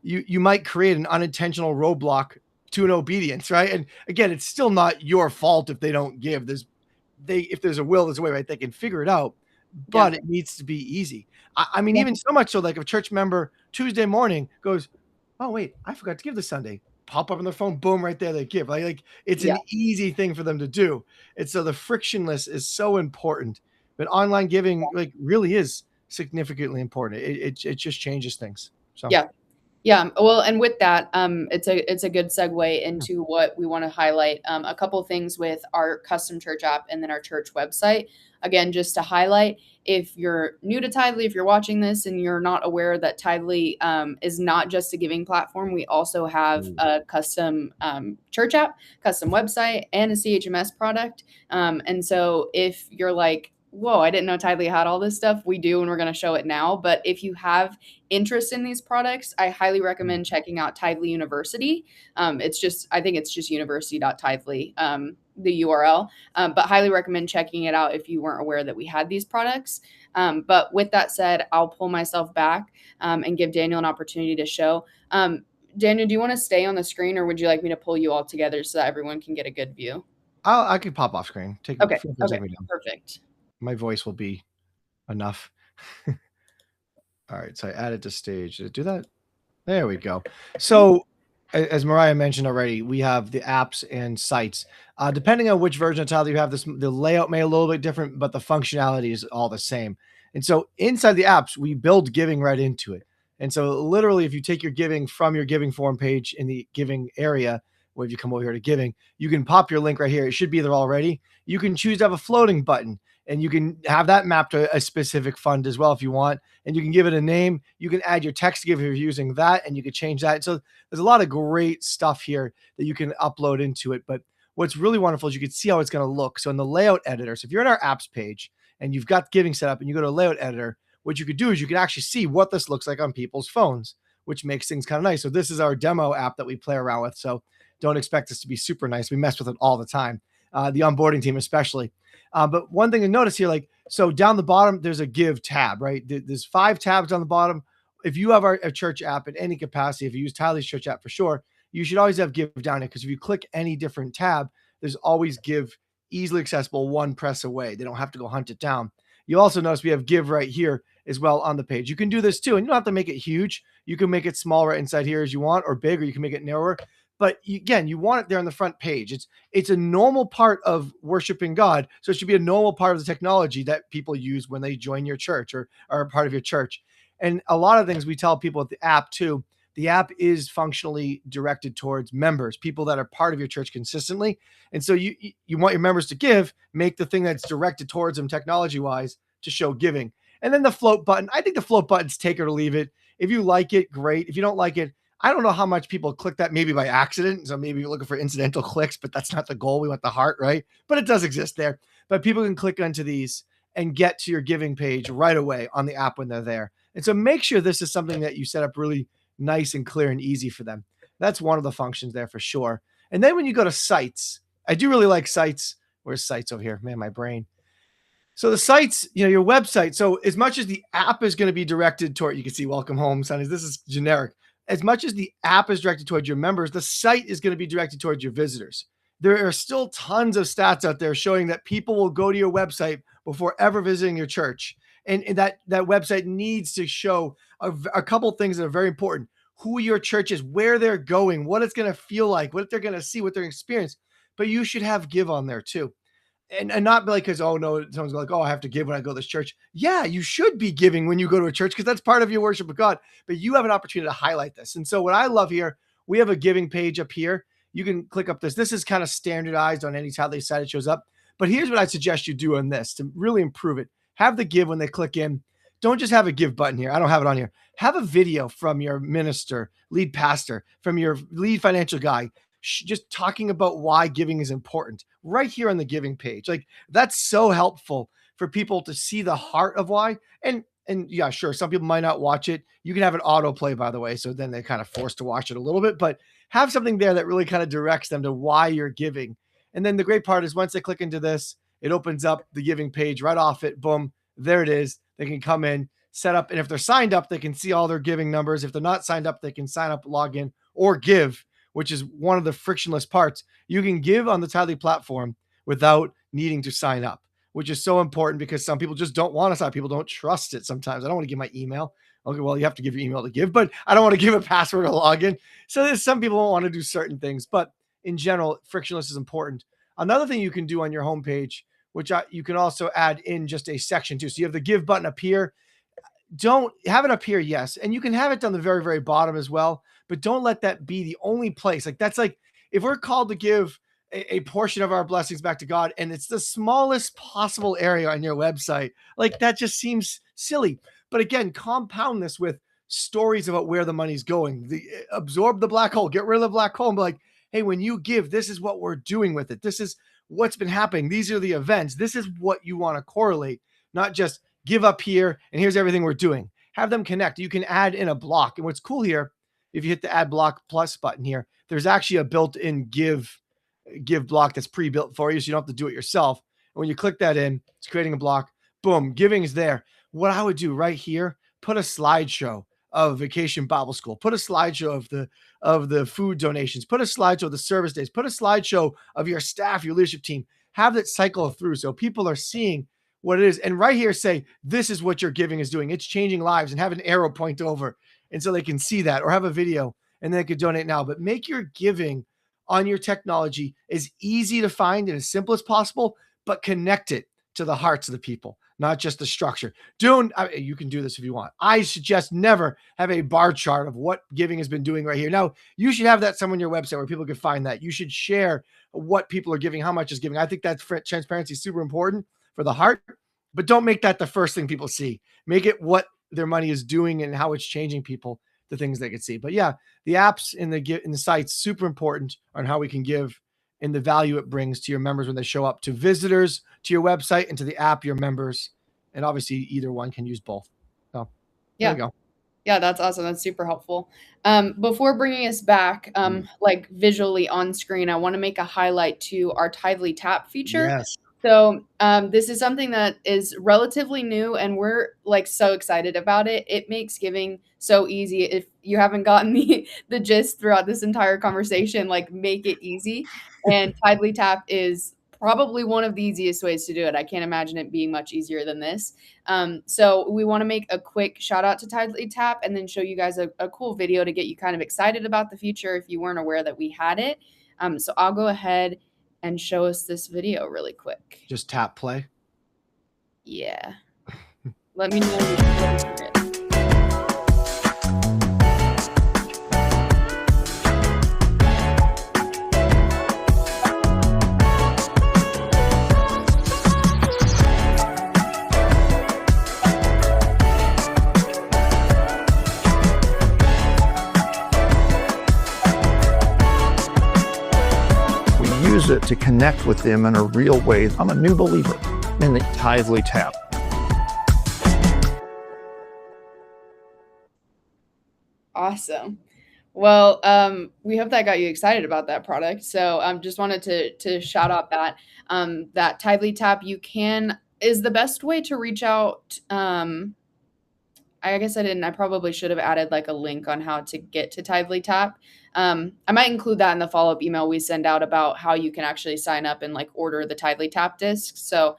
you might create an unintentional roadblock to an obedience, right? And again, it's still not your fault if they don't give. If there's a will, there's a way, right? They can figure it out,
Yeah.
but it needs to be easy. I mean,
Yeah.
even so much so, like if a church member Tuesday morning goes, "Oh wait, I forgot to give this Sunday." Pop up on their phone, boom, right there they give. Like it's
Yeah.
an easy thing for them to do. And so the frictionless is so important. But online giving like really is significantly important. It just changes things. So
Yeah. Yeah. Well, and with that, it's a good segue
yeah.
into what we want to highlight. A couple things with our custom church app and then our church website. Again, just to highlight, if you're new to Tithely, if you're watching this and you're not aware that Tithely is not just a giving platform, we also have a custom church app, custom website, and a CHMS product. And so if you're like, whoa, I didn't know Tithely had all this stuff, we do, and we're going to show it now. But if you have interest in these products, I highly recommend checking out Tithely University. I think it's just university.tithely, the URL, but highly recommend checking it out if you weren't aware that we had these products. But with that said, I'll pull myself back and give Daniel an opportunity to show. Daniel, do you want to stay on the screen or would you like me to pull you all together so that everyone can get a good view?
I could pop off screen.
Okay.
Feel free to
Okay.
take me down.
Perfect.
My voice will be enough. All right, so I added to stage. Did it do that? There we go. So, as Mariah mentioned already, we have the apps and sites. Depending on which version of Tile you have, the layout may a little bit different, but the functionality is all the same. And so, inside the apps, we build giving right into it. And so, literally, if you take your giving from your giving form page in the giving area, where if you come over here to giving, you can pop your link right here. It should be there already. You can choose to have a floating button, and you can have that mapped to a specific fund as well if you want, and you can give it a name. You can add your text to give if you're using that, and you can change that. So there's a lot of great stuff here that you can upload into it. But what's really wonderful is you can see how it's going to look. So in the layout editor, so if you're in our apps page and you've got giving set up and you go to layout editor, what you could do is you can actually see what this looks like on people's phones, which makes things kind of nice. So this is our demo app that we play around with. So don't expect this to be super nice. We mess with it all the time. The onboarding team especially. But one thing to notice here, like, so down the bottom, there's a give tab, right? There's 5 tabs on the bottom. If you have a church app in any capacity, if you use Tithely's church app for sure, you should always have give down here because if you click any different tab, there's always give easily accessible one press away. They don't have to go hunt it down. You'll also notice we have give right here as well on the page. You can do this too, and you don't have to make it huge. You can make it small right inside here as you want, or big, or you can make it narrower. But again, you want it there on the front page. It's a normal part of worshiping God. So it should be a normal part of the technology that people use when they join your church or are a part of your church. And a lot of things we tell people at the app too, the app is functionally directed towards members, people that are part of your church consistently. And so you want your members to give, make the thing that's directed towards them technology wise to show giving. And then the float button, I think the float button's take it or leave it. If you like it, great. If you don't like it, I don't know how much people click that maybe by accident. So maybe you're looking for incidental clicks, but that's not the goal. We want the heart, right? But it does exist there. but people can click onto these and get to your giving page right away on the app when they're there. And so make sure this is something that you set up really nice and clear and easy for them. That's one of the functions there for sure. And then when you go to sites, I do really like sites. Where's sites over here? Man, my brain. So the sites, your website. So as much as the app is going to be directed toward, you can see welcome home, Sonny. This is generic. As much as the app is directed towards your members, the site is going to be directed towards your visitors. There are still tons of stats out there showing that people will go to your website before ever visiting your church. And that website needs to show a couple things that are very important. Who your church is, where they're going, what it's going to feel like, what they're going to see, what they're going to experience. But you should have give on there too. And not be like, because, oh no, someone's like, oh, I have to give when I go to this church. Yeah, you should be giving when you go to a church because that's part of your worship of God. But you have an opportunity to highlight this. And so what I love here, we have a giving page up here. You can click up this. This is kind of standardized on any Tithely site it shows up. But here's what I suggest you do on this to really improve it. Have the give when they click in. Don't just have a give button here. I don't have it on here. Have a video from your minister, lead pastor, from your lead financial guy, just talking about why giving is important right here on the giving page. Like that's so helpful for people to see the heart of why. And yeah, sure, some people might not watch it. You can have an autoplay, by the way, so then they're kind of forced to watch it a little bit, but have something there that really kind of directs them to why you're giving. And then the great part is once they click into this, it opens up the giving page right off it. Boom, there it is. They can come in, set up, and if they're signed up, they can see all their giving numbers. If they're not signed up, they can sign up, log in, or give, which is one of the frictionless parts. You can give on the Tithely platform without needing to sign up, which is so important because some people just don't want to sign up. People don't trust it sometimes. I don't want to give my email. Okay, well, you have to give your email to give, but I don't want to give a password to log in. So there's some people don't want to do certain things, but in general, frictionless is important. Another thing you can do on your homepage, which you can also add in just a section too. So you have the give button up here. Don't have it up here, yes. And you can have it down the very, very bottom as well, but don't let that be the only place. Like that's like, if we're called to give a portion of our blessings back to God and it's the smallest possible area on your website, like that just seems silly. But again, compound this with stories about where the money's going. Absorb the black hole, get rid of the black hole and be like, hey, when you give, this is what we're doing with it. This is what's been happening. These are the events. This is what you want to correlate, not just give up here and here's everything we're doing. Have them connect. You can add in a block. And what's cool here, if you hit the add block plus button here, there's actually a built-in give block that's pre-built for you, so you don't have to do it yourself. And when you click that in, it's creating a block. Boom, giving is there. What I would do right here, put a slideshow of Vacation Bible School, put a slideshow of the food donations, put a slideshow of the service days, put a slideshow of your staff, your leadership team. Have that cycle through so people are seeing what it is. And right here, say, this is what your giving is doing. It's changing lives, and have an arrow point over. And so they can see that, or have a video and they could donate now. But make your giving on your technology as easy to find and as simple as possible, but connect it to the hearts of the people, not just the structure. You can do this if you want. I suggest never have a bar chart of what giving has been doing right here. Now, you should have that somewhere on your website where people can find that. You should share what people are giving, how much is giving. I think that transparency is super important for the heart, but don't make that the first thing people see. Make it what their money is doing and how it's changing people, the things they can see. But yeah, the apps in the sites, super important on how we can give and the value it brings to your members when they show up, to visitors, to your website, and to the app, your members. And obviously either one can use both. So
yeah.
There we go.
Yeah, that's awesome. That's super helpful. Before bringing us back, like visually on screen, I want to make a highlight to our Tithely Tap feature.
Yes.
So this is something that is relatively new, and we're like so excited about it. It makes giving so easy. If you haven't gotten the gist throughout this entire conversation, like make it easy. And Tithely Tap is probably one of the easiest ways to do it. I can't imagine it being much easier than this. So we want to make a quick shout out to Tithely Tap and then show you guys a cool video to get you kind of excited about the future if you weren't aware that we had it. So I'll go ahead and show us this video really quick.
Just tap play.
Yeah. Let me know when you can hear it.
Use it
to connect with them in a real way. I'm a new believer in the Tithely tap.
Awesome. Well, we hope that got you excited about that product. So, just wanted to shout out that Tithely Tap is the best way to reach out. I guess I didn't. I probably should have added like a link on how to get to Tithely Tap. I might include that in the follow-up email we send out about how you can actually sign up and like order the Tithely Tap disc. So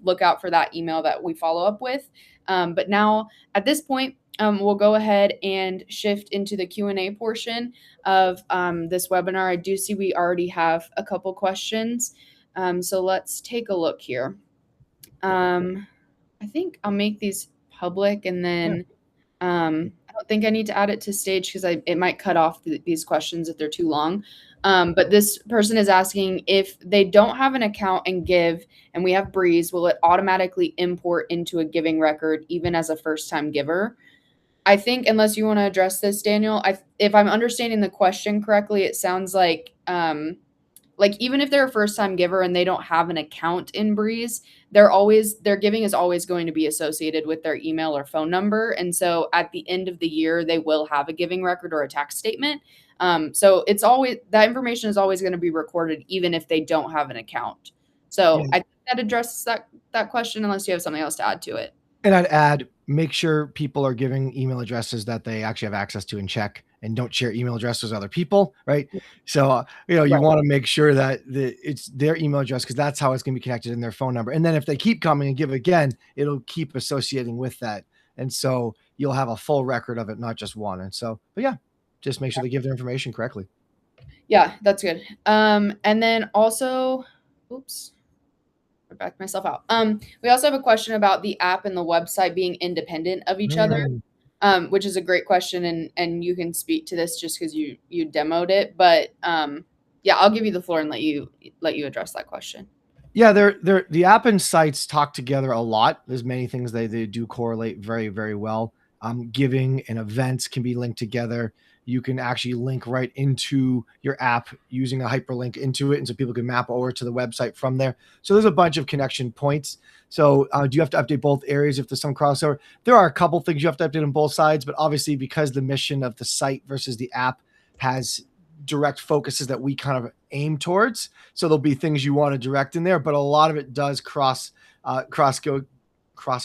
look out for that email that we follow up with. But now at this point, we'll go ahead and shift into the Q&A portion of this webinar. I do see we already have a couple questions. So let's take a look here. I think I'll make these public, and then I don't think I need to add it to stage because it might cut off these questions if they're too long. But this person is asking, if they don't have an account and give, and we have Breeze, will it automatically import into a giving record even as a first-time giver? I think, unless you want to address this, Daniel, if I'm understanding the question correctly, it sounds like even if they're a first-time giver and they don't have an account in Breeze, their giving is always going to be associated with their email or phone number. And so at the end of the year, they will have a giving record or a tax statement. So it's always, that information is always going to be recorded, even if they don't have an account. So I think that addresses that question, unless you have something else to add to it.
And I'd add, make sure people are giving email addresses that they actually have access to and check, and don't share email addresses with other people, right? So, you want to make sure that it's their email address, because that's how it's going to be connected in their phone number. And then if they keep coming and give again, it'll keep associating with that. And so you'll have a full record of it, not just one. And so, but yeah, just make sure they give their information correctly.
Yeah, that's good. And then also, oops. I backed myself out. We also have a question about the app and the website being independent of each other, which is a great question, and you can speak to this just because you demoed it. But yeah, I'll give you the floor and let you address that question.
Yeah, the app and sites talk together a lot. There's many things they do correlate very, very well. Giving and events can be linked together. You can actually link right into your app using a hyperlink into it, and so people can map over to the website from there. So there's a bunch of connection points. So do you have to update both areas if there's some crossover? There are a couple things you have to update on both sides, but obviously because the mission of the site versus the app has direct focuses that we kind of aim towards, so there'll be things you want to direct in there, but a lot of it does cross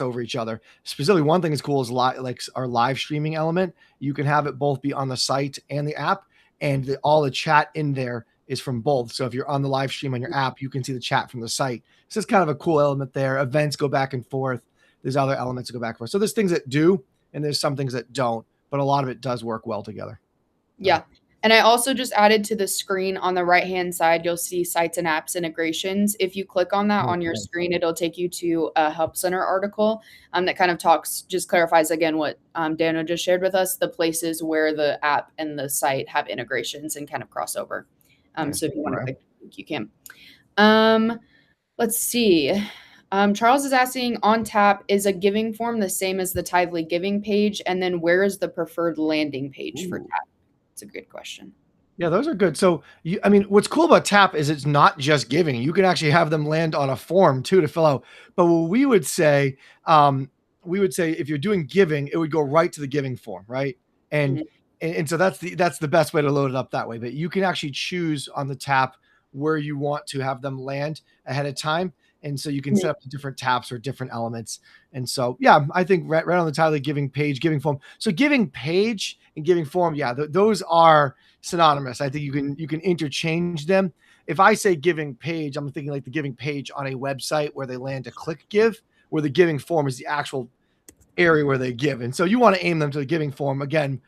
over each other. Specifically, one thing is cool is like our live streaming element. You can have it both be on the site and the app, and all the chat in there is from both. So if you're on the live stream on your app, you can see the chat from the site. So it's kind of a cool element there. Events go back and forth. There's other elements that go back and forth. So there's things that do, and there's some things that don't, but a lot of it does work well together.
Yeah. And I also just added to the screen on the right-hand side, you'll see sites and apps integrations. If you click on that on your screen, it'll take you to a Help Center article that kind of clarifies again what Daniel just shared with us, the places where the app and the site have integrations and kind of crossover. So if you want to click, you can. Let's see. Charles is asking, on tap, is a giving form the same as the Tithely giving page? And then where is the preferred landing page for tap? It's a good question.
Yeah, those are good. So, what's cool about Tap is it's not just giving. You can actually have them land on a form too to fill out. But what we would say if you're doing giving, it would go right to the giving form, right? And so that's the best way to load it up that way. But you can actually choose on the Tap where you want to have them land ahead of time. And so you can set up the different taps or different elements. And so, yeah, I think right on the title, giving page, giving form. So giving page and giving form, yeah, those are synonymous. I think you can interchange them. If I say giving page, I'm thinking like the giving page on a website where they land to click give, where the giving form is the actual area where they give. And so you want to aim them to the giving form. Again,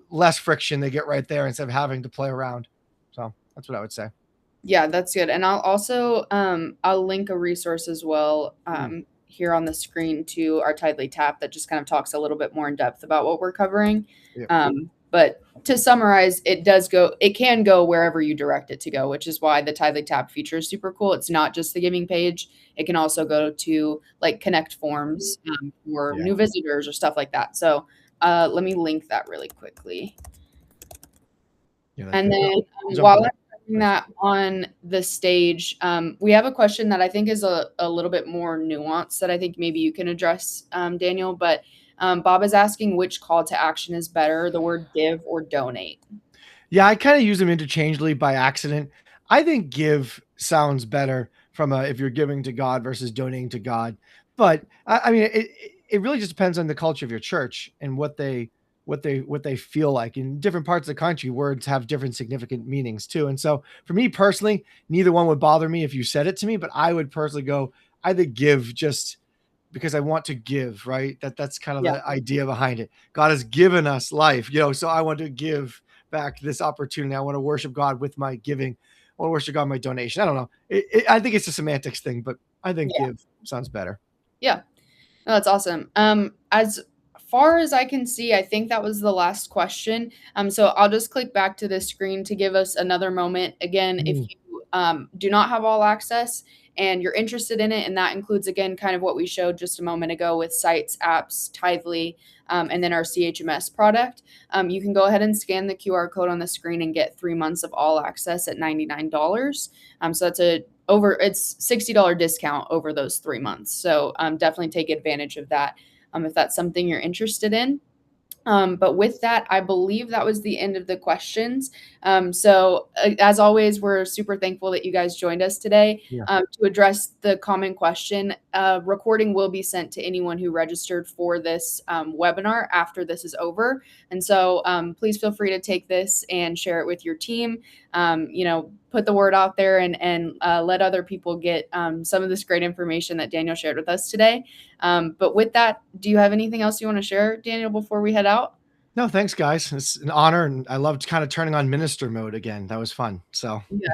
less friction. They get right there instead of having to play around. So that's what I would say.
Yeah, that's good. And I'll also I'll link a resource as well here on the screen to our Tithely Tap that just kind of talks a little bit more in depth about what we're covering. Yeah. But to summarize, it can go wherever you direct it to go, which is why the Tithely Tap feature is super cool. It's not just the giving page. It can also go to like connect forms for new visitors or stuff like that. So let me link that really quickly. Yeah, and then putting that on the stage, we have a question that I think is a little bit more nuanced that I think maybe you can address, Daniel. But Bob is asking which call to action is better, the word give or donate.
Yeah, I kind of use them interchangeably by accident. I think give sounds better from if you're giving to God versus donating to God. But I mean, it really just depends on the culture of your church and what they feel like. In different parts of the country, words have different significant meanings too. And so for me personally, neither one would bother me if you said it to me, but I would personally go either give just because I want to give, right? That's kind of
Yeah.
the idea behind it. God has given us life, so I want to give back this opportunity. I want to worship God with my giving. I want to worship God with my donation. I don't know. I think it's a semantics thing, but I think
Yeah.
give sounds better.
Yeah. No, that's awesome. As far as I can see, I think that was the last question. So I'll just click back to the screen to give us another moment. Again, if
Mm.
you do not have all access and you're interested in it, and that includes, again, kind of what we showed just a moment ago with sites, apps, Tithely, and then our CHMS product, you can go ahead and scan the QR code on the screen and get 3 months of all access at $99. So that's it's $60 discount over those 3 months. So definitely take advantage of that if that's something you're interested in. But with that, I believe that was the end of the questions. So as always, we're super thankful that you guys joined us today
Yeah.
to address the common question. Recording will be sent to anyone who registered for this webinar after this is over. And so please feel free to take this and share it with your team. Put the word out there and let other people get some of this great information that Daniel shared with us today. But with that, do you have anything else you want to share, Daniel, before we head out?
No, thanks, guys. It's an honor, and I loved kind of turning on minister mode again. That was fun. So,
Yeah.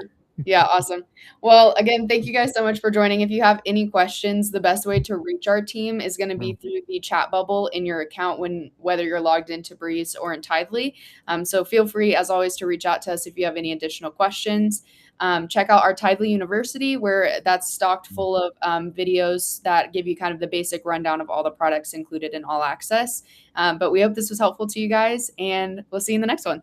Yeah, awesome. Well, again, thank you guys so much for joining. If you have any questions, the best way to reach our team is going to be through the chat bubble in your account whether you're logged into Breeze or in Tithely. So feel free, as always, to reach out to us if you have any additional questions. Check out our Tithely University, where that's stocked full of videos that give you kind of the basic rundown of all the products included in All Access. But we hope this was helpful to you guys, and we'll see you in the next one.